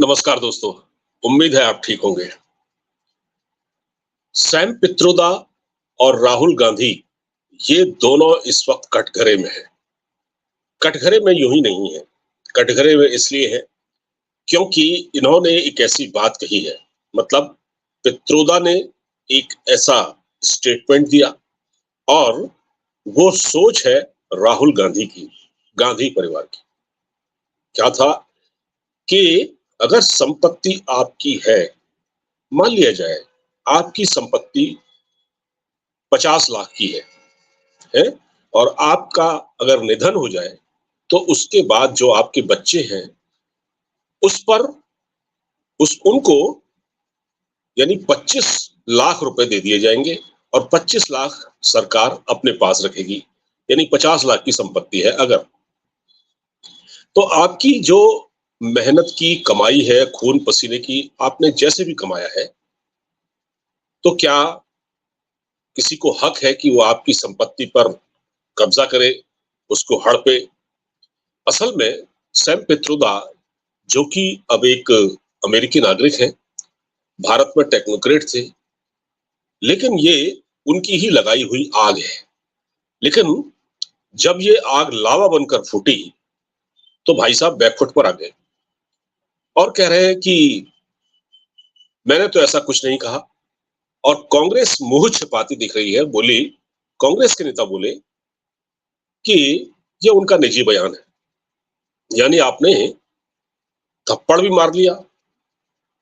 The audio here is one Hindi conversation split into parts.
नमस्कार दोस्तों। उम्मीद है आप ठीक होंगे। सैम पित्रोदा और राहुल गांधी ये दोनों इस वक्त कटघरे में हैं। कटघरे में यूं ही नहीं है, कटघरे में इसलिए है क्योंकि इन्होंने एक ऐसी बात कही है। मतलब पित्रोदा ने एक ऐसा स्टेटमेंट दिया और वो सोच है राहुल गांधी की, गांधी परिवार की। क्या था कि अगर संपत्ति आपकी है, मान लिया जाए आपकी संपत्ति 50 लाख की है और आपका अगर निधन हो जाए तो उसके बाद जो आपके बच्चे हैं उस पर उस उनको यानी 25 लाख रुपए दे दिए जाएंगे और 25 लाख सरकार अपने पास रखेगी। यानी 50 लाख की संपत्ति है अगर, तो आपकी जो मेहनत की कमाई है, खून पसीने की, आपने जैसे भी कमाया है, तो क्या किसी को हक है कि वो आपकी संपत्ति पर कब्जा करे, उसको हड़पे? असल में सैम पित्रोदा, जो कि अब एक अमेरिकी नागरिक हैं, भारत में टेक्नोक्रेट थे, लेकिन ये उनकी ही लगाई हुई आग है। लेकिन जब ये आग लावा बनकर फूटी तो भाई साहब बैकफुट पर आ गए और कह रहे हैं कि मैंने तो ऐसा कुछ नहीं कहा। और कांग्रेस मुंह छिपाती दिख रही है। बोली, कांग्रेस के नेता बोले कि ये उनका निजी बयान है। यानी आपने थप्पड़ भी मार लिया,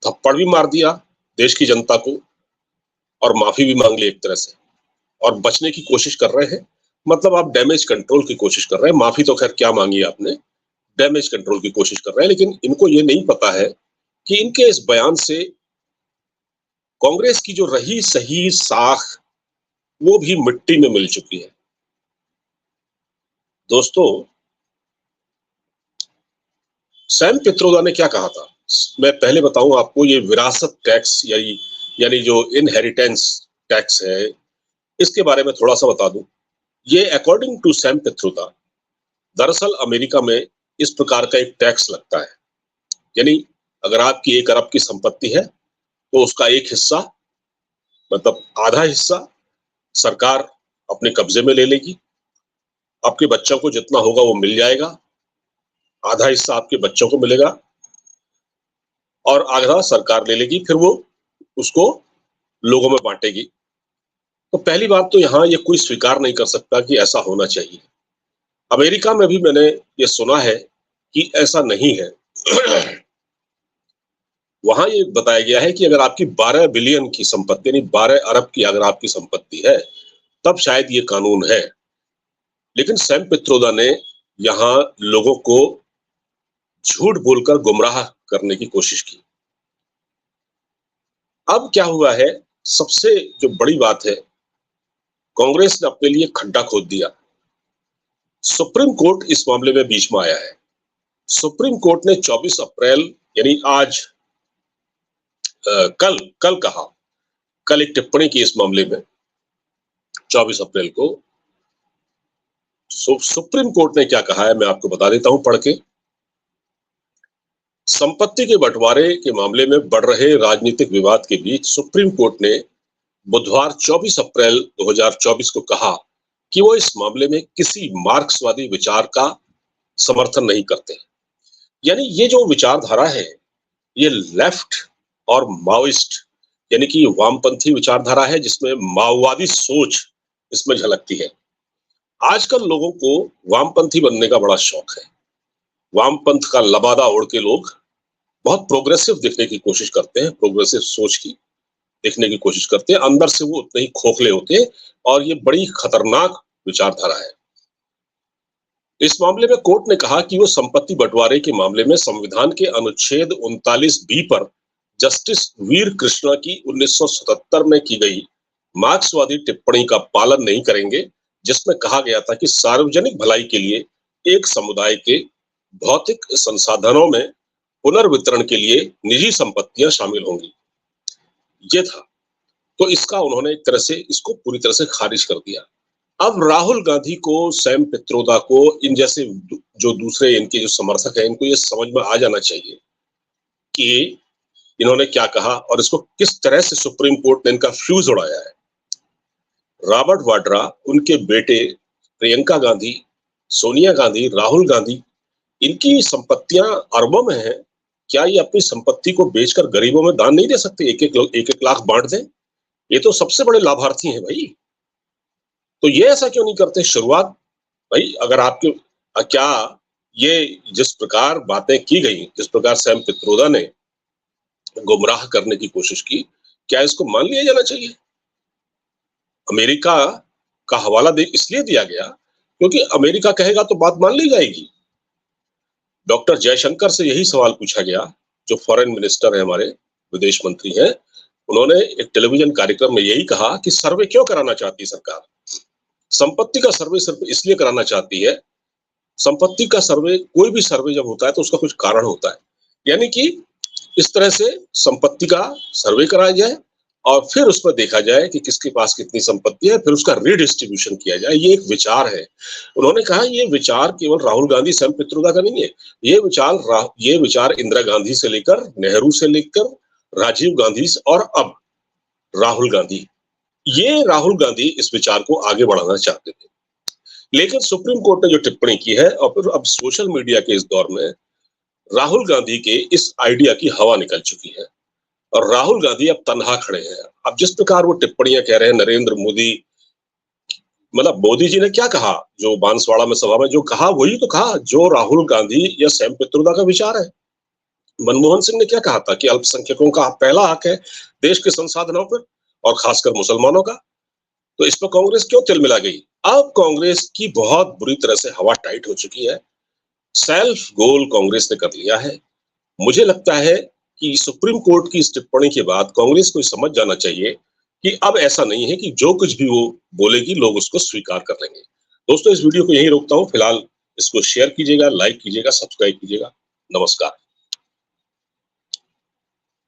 थप्पड़ भी मार दिया देश की जनता को और माफी भी मांग ली एक तरह से, और बचने की कोशिश कर रहे हैं। मतलब आप डैमेज कंट्रोल की कोशिश कर रहे हैं। माफी तो खैर क्या मांगी आपने, डैमेज कंट्रोल की कोशिश कर रहे हैं। लेकिन इनको ये नहीं पता है कि इनके इस बयान से कांग्रेस की जो रही सही साख वो भी मिट्टी में मिल चुकी है। दोस्तों, सैम पित्रोदा ने क्या कहा था, मैं पहले बताऊं आपको। ये विरासत टैक्स यानी यानी जो इनहेरिटेंस टैक्स है, इसके बारे में थोड़ा सा बता दूं। ये अकॉर्डिंग टू सैम पित्रोदा, दरअसल अमेरिका में इस प्रकार का एक टैक्स लगता है। यानी अगर आपकी 1 अरब की संपत्ति है तो उसका एक हिस्सा, मतलब आधा हिस्सा, सरकार अपने कब्जे में ले लेगी। आपके बच्चों को जितना होगा वो मिल जाएगा। आधा हिस्सा आपके बच्चों को मिलेगा और आधा सरकार ले लेगी, फिर वो उसको लोगों में बांटेगी। तो पहली बात तो यहाँ ये कोई स्वीकार नहीं कर सकता कि ऐसा होना चाहिए। अमेरिका में भी मैंने ये सुना है कि ऐसा नहीं है। वहां ये बताया गया है कि अगर आपकी 12 बिलियन की संपत्ति यानी 12 अरब की अगर आपकी संपत्ति है तब शायद ये कानून है। लेकिन सैम पित्रोदा ने यहाँ लोगों को झूठ बोलकर गुमराह करने की कोशिश की। अब क्या हुआ है, सबसे जो बड़ी बात है, कांग्रेस ने अपने लिए खड्डा खोद दिया। सुप्रीम कोर्ट इस मामले में बीच में आया है। सुप्रीम कोर्ट ने 24 अप्रैल यानी आज कल कल कहा, कल एक टिप्पणी की इस मामले में। 24 अप्रैल को सुप्रीम कोर्ट ने क्या कहा है मैं आपको बता देता हूं पढ़ के। संपत्ति के बंटवारे के मामले में बढ़ रहे राजनीतिक विवाद के बीच सुप्रीम कोर्ट ने बुधवार 24 अप्रैल 2024 को कहा कि वो इस मामले में किसी मार्क्सवादी विचार का समर्थन नहीं करते। यानी ये जो विचारधारा है, ये लेफ्ट और माओइस्ट यानी कि वामपंथी विचारधारा है, जिसमें माओवादी सोच इसमें झलकती है। आजकल लोगों को वामपंथी बनने का बड़ा शौक है। वामपंथ का लबादा ओढ़ के लोग बहुत प्रोग्रेसिव दिखने की कोशिश करते हैं, प्रोग्रेसिव सोच की देखने की कोशिश करते हैं। अंदर से वो उतने ही खोखले होते हैं और ये बड़ी खतरनाक विचारधारा है। इस मामले में कोर्ट ने कहा कि वो संपत्ति बंटवारे के मामले में संविधान के अनुच्छेद 39B पर जस्टिस वीर कृष्णा की 1977 में की गई मार्क्सवादी टिप्पणी का पालन नहीं करेंगे, जिसमें कहा गया था कि सार्वजनिक भलाई के लिए एक समुदाय के भौतिक संसाधनों में पुनर्वितरण के लिए निजी संपत्तियां शामिल होंगी। ये था, तो इसका उन्होंने एक तरह से इसको पूरी तरह से खारिज कर दिया। अब राहुल गांधी को, सैम पित्रोदा को, इन जैसे जो दूसरे इनके जो समर्थक हैं, इनको ये समझ में आ जाना चाहिए कि इन्होंने क्या कहा और इसको किस तरह से सुप्रीम कोर्ट ने इनका फ्यूज उड़ाया है। रॉबर्ट वाड्रा, उनके बेटे प्रियंका गांधी, सोनिया गांधी, राहुल गांधी, इनकी संपत्तियां अरबों में हैं। क्या ये अपनी संपत्ति को बेचकर गरीबों में दान नहीं दे सकते? एक एक लाख बांट दें। ये तो सबसे बड़े लाभार्थी हैं भाई। तो ये ऐसा क्यों नहीं करते? शुरुआत भाई, अगर आपके क्या ये जिस प्रकार बातें की गई, जिस प्रकार सैम पित्रोदा ने गुमराह करने की कोशिश की, क्या इसको मान लिया जाना चाहिए? अमेरिका का हवाला इसलिए दिया गया क्योंकि अमेरिका कहेगा तो बात मान ली जाएगी। डॉक्टर जयशंकर से यही सवाल पूछा गया, जो फॉरेन मिनिस्टर है, हमारे विदेश मंत्री हैं। उन्होंने एक टेलीविजन कार्यक्रम में यही कहा कि सर्वे क्यों कराना चाहती सरकार? संपत्ति का सर्वे सिर्फ इसलिए कराना चाहती है, संपत्ति का सर्वे, कोई भी सर्वे जब होता है तो उसका कुछ कारण होता है। यानी कि इस तरह से संपत्ति का सर्वे कराया जाए और फिर उस पर देखा जाए कि किसके पास कितनी संपत्ति है, फिर उसका रीडिस्ट्रीब्यूशन किया जाए। ये एक विचार है। उन्होंने कहा ये विचार केवल राहुल गांधी, सैम पित्रोदा का नहीं है। ये विचार इंदिरा गांधी से लेकर, नेहरू से लेकर, राजीव गांधी और अब राहुल गांधी, ये राहुल गांधी इस विचार को आगे बढ़ाना चाहते थे। लेकिन सुप्रीम कोर्ट ने जो टिप्पणी की है और फिर अब सोशल मीडिया के इस दौर में राहुल गांधी के इस आइडिया की हवा निकल चुकी है और राहुल गांधी अब तन्हा खड़े हैं। अब जिस प्रकार वो टिप्पणियां कह रहे हैं, नरेंद्र मोदी, मतलब मोदी जी ने क्या कहा, जो बांसवाड़ा में सभा में जो कहा वही तो कहा जो राहुल गांधी या सैम पित्रोदा का विचार है। मनमोहन सिंह ने क्या कहा था कि अल्पसंख्यकों का पहला हक है देश के संसाधनों पर और खासकर मुसलमानों का। तो इस पर कांग्रेस क्यों तिलमिला गई? अब कांग्रेस की बहुत बुरी तरह से हवा टाइट हो चुकी है। सेल्फ गोल कांग्रेस ने कर लिया है। मुझे लगता है कि सुप्रीम कोर्ट की इस टिप्पणी के बाद कांग्रेस को समझ जाना चाहिए कि अब ऐसा नहीं है कि जो कुछ भी वो बोलेगी लोग उसको स्वीकार कर लेंगे। दोस्तों, इस वीडियो को यहीं रोकता हूं। फिलहाल इसको शेयर कीजिएगा, लाइक कीजिएगा, सब्सक्राइब कीजिएगा। नमस्कार।